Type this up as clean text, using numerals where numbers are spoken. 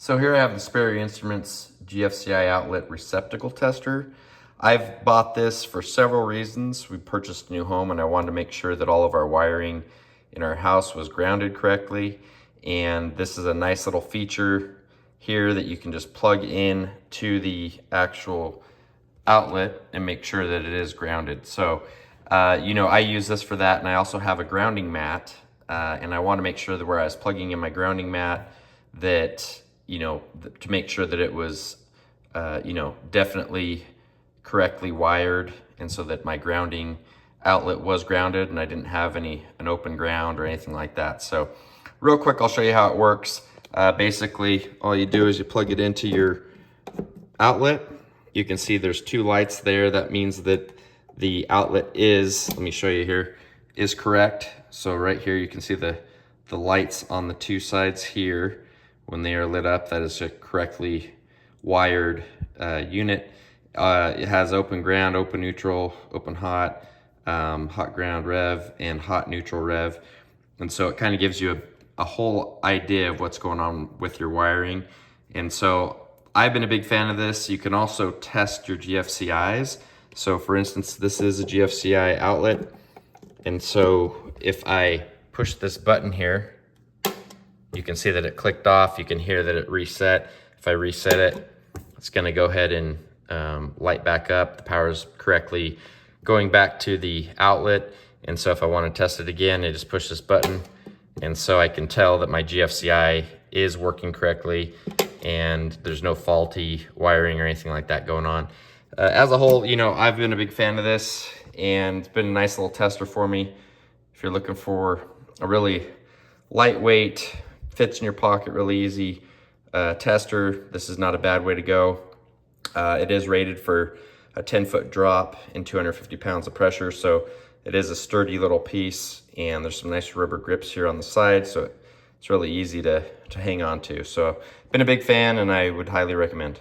So here I have the SPERRY Instruments GFCI outlet receptacle tester. I've bought this for several reasons. We purchased a new home and I wanted to make sure that all of our wiring in our house was grounded correctly. And this is a nice little feature here that you can just plug in to the actual outlet and make sure that it is grounded. So, I use this for that, and I also have a grounding mat, and I want to make sure that where I was plugging in my grounding mat that, to make sure that it was, definitely correctly wired, and so that my grounding outlet was grounded and I didn't have an open ground or anything like that. So real quick, I'll show you how it works. Basically, all you do is you plug it into your outlet. You can see there's two lights there. That means that the outlet is, let me show you here, is correct. So right here, you can see the lights on the two sides here. When they are lit up, that is a correctly wired unit. It has open ground, open neutral, open hot, hot ground rev, and hot neutral rev. And so it kind of gives you a whole idea of what's going on with your wiring. And so I've been a big fan of this. You can also test your GFCIs. So for instance, this is a GFCI outlet. And so if I push this button here, you can see that it clicked off. You can hear that it reset. If I reset it, it's gonna go ahead and light back up. The power is correctly going back to the outlet. And so if I wanna test it again, I just push this button. And so I can tell that my GFCI is working correctly and there's no faulty wiring or anything like that going on. As a whole, I've been a big fan of this, and it's been a nice little tester for me. If you're looking for a really lightweight, fits in your pocket really easy tester, this is not a bad way to go. It is rated for a 10-foot drop and 250 pounds of pressure, so it is a sturdy little piece, and there's some nice rubber grips here on the side, so it's really easy to hang on to. So been a big fan, and I would highly recommend.